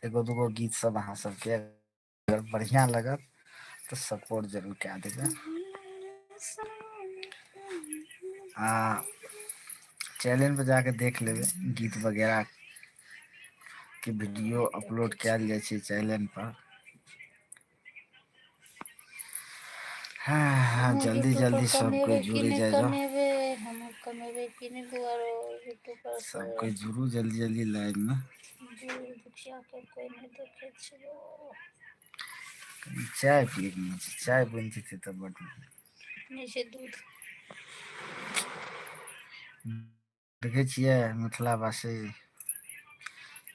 एगो दूगो गीत सब अहाँ सबके अगर बढ़िया लगत तो सपोर्ट जरूर कए देबै। आ चैनल पर जाके देख लेबै गीत वगैरह के वीडियो अपलोड कयल जाइ छै चैनल पर। हाँ, जल्दी जल्दी सब कोई जुड़ी जाए जाओ। कमेबे कि नहीं दुआरो यूट्यूब पर सब कोई जुड़ू जल्दी जल्दी लाइन में। दुखिया के कोई नहीं देखे छियो। चाय पिए के मन छै, चाय बन जेतै तऽ बड नहीं से दूध देखै छियै मिथिलावासी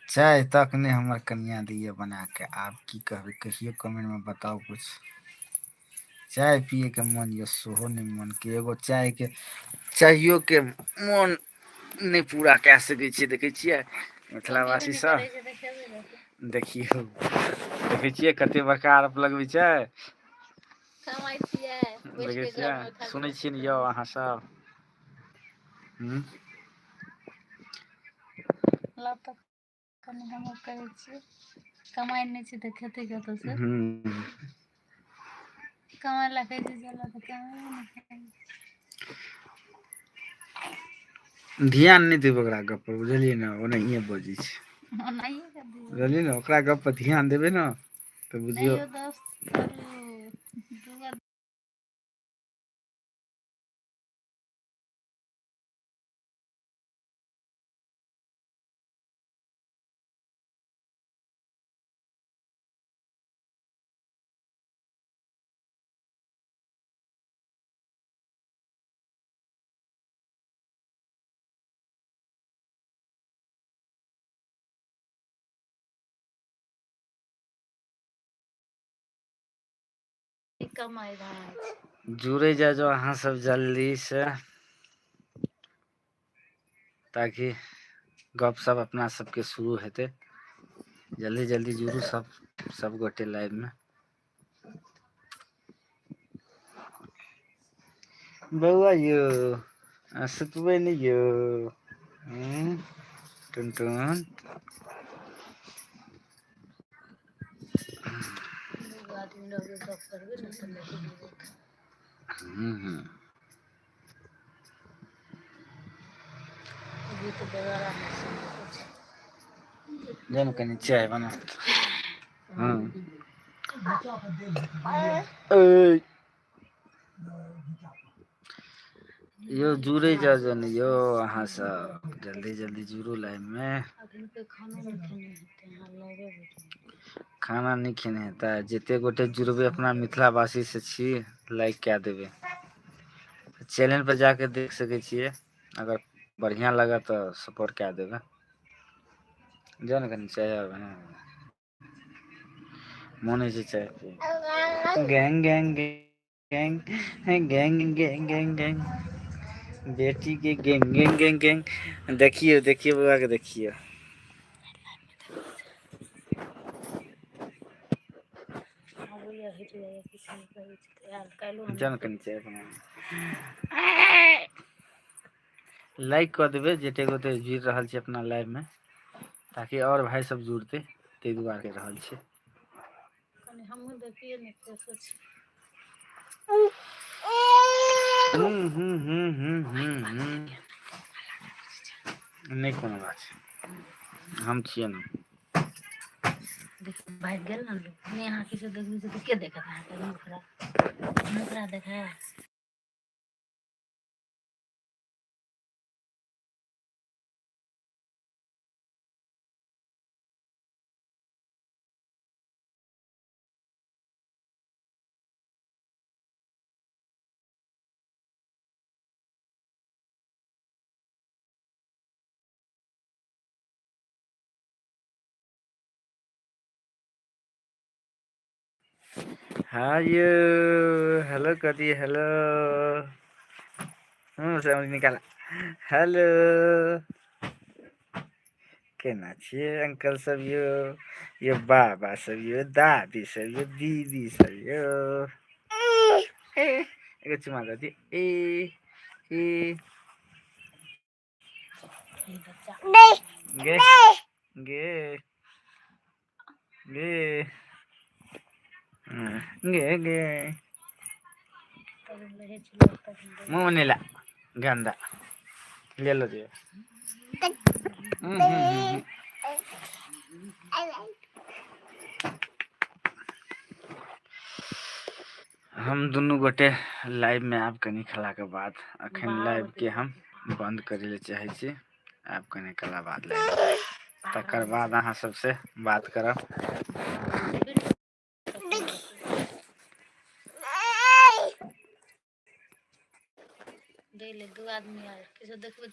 चाय तक नहीं हमर कनिया दैये बना के। आब की कहबै, कहियो कमेंट में बताओ कुछ। चाय पिए के मन ये सेहो नहीं मन के, एगो चाय के चाहियो के मन नहीं पूरा कए सकै छियै। देखै छियै मिथिलावासी सब, देखियौ देखै छियै कते बड़का आरोप लगबै छै। कमाई छियै बैठ देखै के छियै, घर में खा सुनै छियै ने यौ अहाँ सब। लब तक कनि हमर करै छियै, कमाइ नहीं छै तऽ खेतै कतऽ से। कमाइ ला कहै छै चलऽ तऽ कमेबे नहीं करै छै। ध्यान नहीं देबै ओकरा गप पर, बुझलियै ने ओनाहिये बजै छै। ओनाहिये कर दियौ, बुझलियै ने ओकरा गप पर ध्यान देबै ने तऽ नहीं बुझियौ। यौ दोस्त करू कमाई जुड़े जा जाओ अहाँ सब जल्दी से, ताकि गप सप अपना सबके शुरू हेतै। जल्दी जल्दी जुड़ू सब गोटे लाइन में। बौआ यौ सुतबै नहीं यौ, टुनटुन। आदमी लोग गप करबे न तऽ नहीं जुड़त। गीत बेगारा में सुने छै। जाम कनी चाय बना। यौ जुड़े जा जन यौ अहाँ सब, जल्दी जल्दी जुड़ू लाइन में। अखन के खाना नहीं खेने हेतै, अहाँ 9 बजे खाना नहीं खेने हेतै, जते गोटे जुड़बै अपना मिथिलावासी से छी लाइक कए देबै। चैनल पर जाके देख सकै छियै, अगर बढ़िया लागत तऽ सपोर्ट कए देबै। जो ने कनी चाय आर बना दे। मोन होइ छै चाय पियै के। Gang gang gang gang gang gang gang बेटी के गैंग गैंग गैंग गैंग। देखियौ देखियौ बौआ के देखियौ। जो ने कनी चाय बना दे। लाइक कऽ देबै जते गोटे जुड़ि रहल छै अपना लाइव में, ताकि और भाई सब जुड़तै, ताहि दुआरे कहि रहल छी। कनि हमहूँ देखियै ने कैसे छै। नहीं कोनो बात छै, हम छियै ने। देखिए भाग गेल ने लोग, नहीं अहाँ किछो देखबै छै तऽ के देखत अहाँके मुँह खराब, मुँह खराब देखाय। हाँ यौ हेलो कह दिए हेलो। समझ निकाला हेलो। केना छियै अंकल सब यौ, यौ बाबा सब यौ, दादी सब यौ, दीदी सब यौ। एगो चुमा दऽ दियौ। गे गे गे गे तब लहे चलो तब मुंह नहीं ला गंदा ले लो जी हम दोनों गोटे लाइव में आप कनी खला के बाद अखन लाइव के हम बंद करे ले चाहे छी। आप कनी खला बाद लाइव तकर बाद अहाँ सबसे बात करब। दे ले दू आदमी आए किछो देखबे